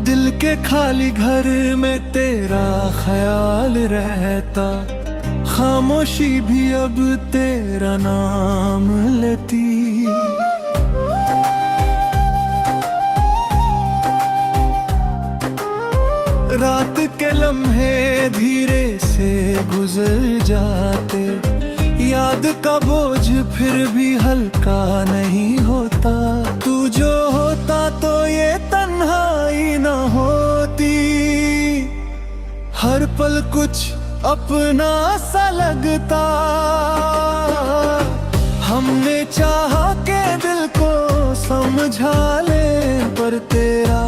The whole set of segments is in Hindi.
दिल के खाली घर में तेरा ख्याल रहता, खामोशी भी अब तेरा नाम लेती। रात के लम्हे धीरे से गुजर जाते, याद का बोझ फिर भी हल्का नहीं होता। तू जो होता तो ये तन्हाई न होती, हर पल कुछ अपना सा लगता। हमने चाहा के दिल को समझा ले, पर तेरा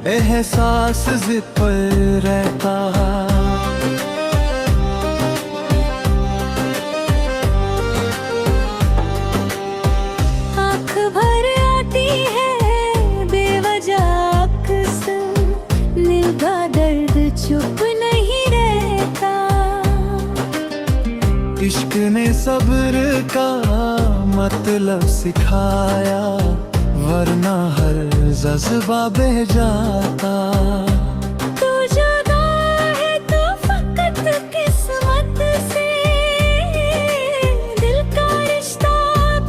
एहसास जिद पर रहता। आँख भर आती है बेवजह अक्सर, दिल का दर्द चुप नहीं रहता। इश्क ने सब्र का मतलब सिखाया, वरना हर जज्बा बह जाता। तू जुदा है तो फकत किस्मत से, दिल का रिश्ता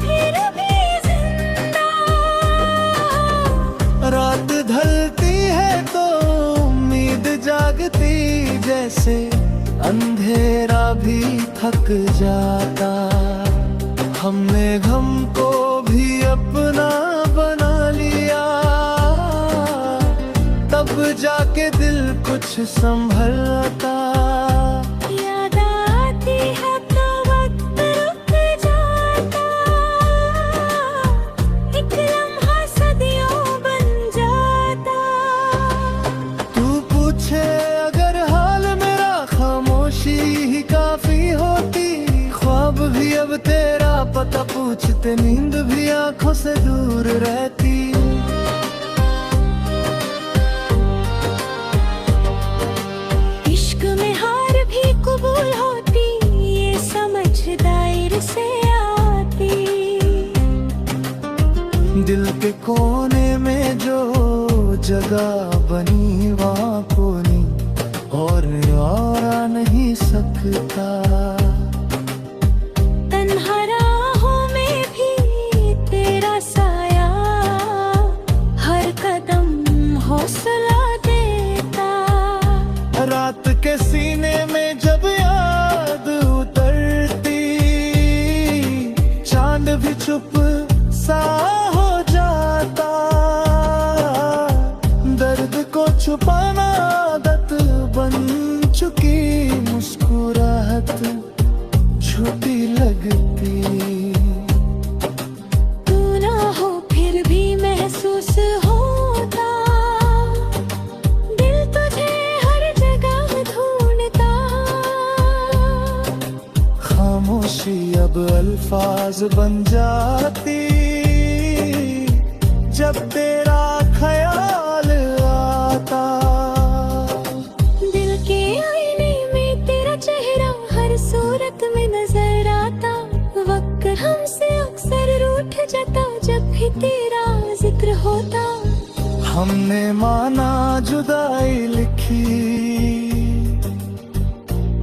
फिर भी जिंदा। रात ढलती है तो उम्मीद जागती, जैसे अंधेरा भी थक जाता। हमने गम को भी अपना बना लिया, तब जाके दिल कुछ संभलता। याद आती है तो वक्त रुक जाता, एक लम्हा सदियों बन जाता। तू पूछे अगर हाल मेरा, खामोशी ही काफी होती। ख्वाब भी अब तेरा पता पूछते, नींद भी आंखों से दूर रहती। इश्क में हार भी कबूल होती, ये समझ दायर से आती। दिल के कोने में जो जगह बनी वहाँ कोई और आ नहीं सकता। तन्हा राहों में भी तेरा साया, हर कदम हौसला देता। रात के सीने में जब याद उतरती, चांद भी चुप सा हो जाता। दर्द को छुपाना आदत बन चुकी, मुस्कुराहट झूठी लगती। तू ना हो फिर भी महसूस होता, दिल तुझे हर जगह ढूंढता। खामोशी अब अल्फाज बन जाती, जब तेरा ख्याल आता। दिल के आईने में तेरा चेहरा हर सूरत में नजर आता। वक्त हमसे अक्सर रूठ जाता, जब भी तेरा जिक्र होता। हमने माना जुदाई लिखी,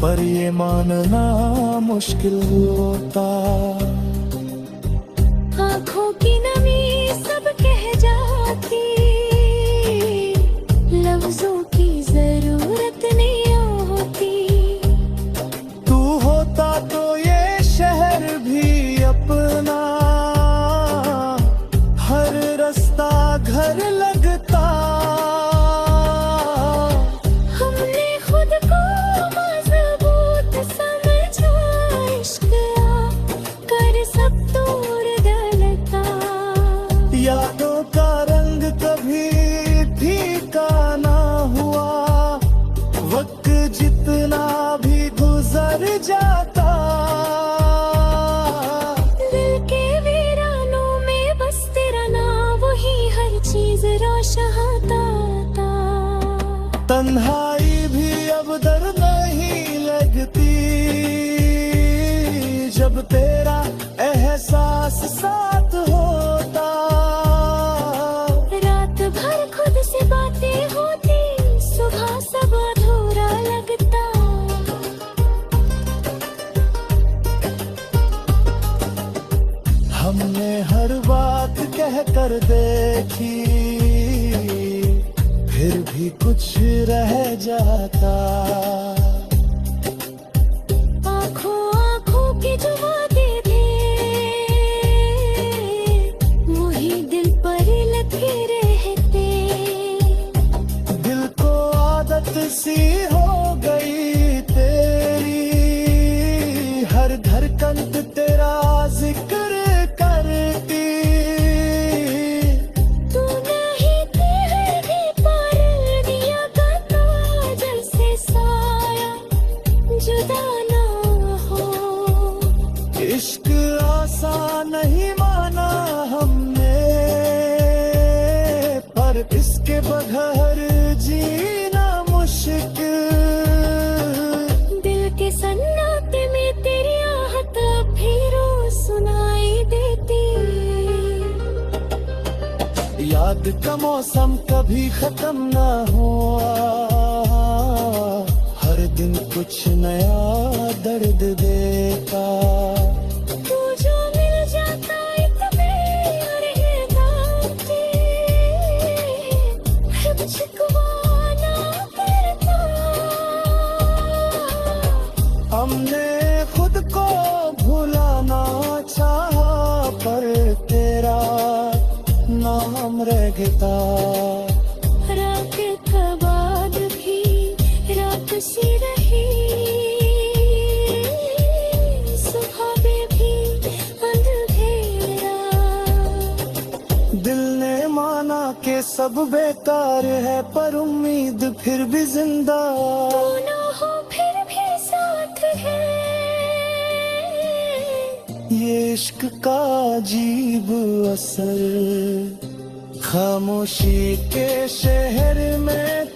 पर ये मानना मुश्किल होता। आँखों की नमी सब कह जाती, लफ्जों की जरूरत नहीं होती। तू होता तो ये शहर भी अपना, हर रास्ता घर लगता। हमने खुद को मजबूत समझा, इश्क कर सब दूर डलता। यादों का रंग कभी फीका ना हुआ, वक्त जितना भी गुजर जाता। दिल के वीरानों में बस तेरा नाम, वही हर चीज रोशहाता था। तन्हाई भी अब दर्द नहीं लगती, जब तेरा एहसास साथ होता। रात भर खुद से बातें होती, कर देखी, फिर भी कुछ रह जाता। आँखों आँखों के जो वादे थे, वही दिल पर लगे रहते। दिल को आदत सी हो गई तेरी, हर धड़कन तेरा जिक्र करती। तू नहीं थी हर भी पर दिया करता, जैसे साया जुदा ना हो। इश्क आसान नहीं माना हमने, पर इसके बगैर जीना मुश्किल। दिल के सन्नाटे में तेरी आहट अब भी रोज सुनाई देती। याद का मौसम कभी खत्म ना हुआ, हर दिन कुछ नया दर्द देता। तू जो मिल जाता एक बेर ये गाती, अब शिकवा ना करता। हमने खुद को भुलाना चाहा, पर तेरा नाम रह गया। रात का बाद भी रात सी रही, सुबह में भी अंधेरा। दिल ने माना कि सब बेकार है, पर उम्मीद फिर भी जिंदा। तू ना हो फिर भी साथ है। ये इश्क का अजीब असर, खामोशी के शहर में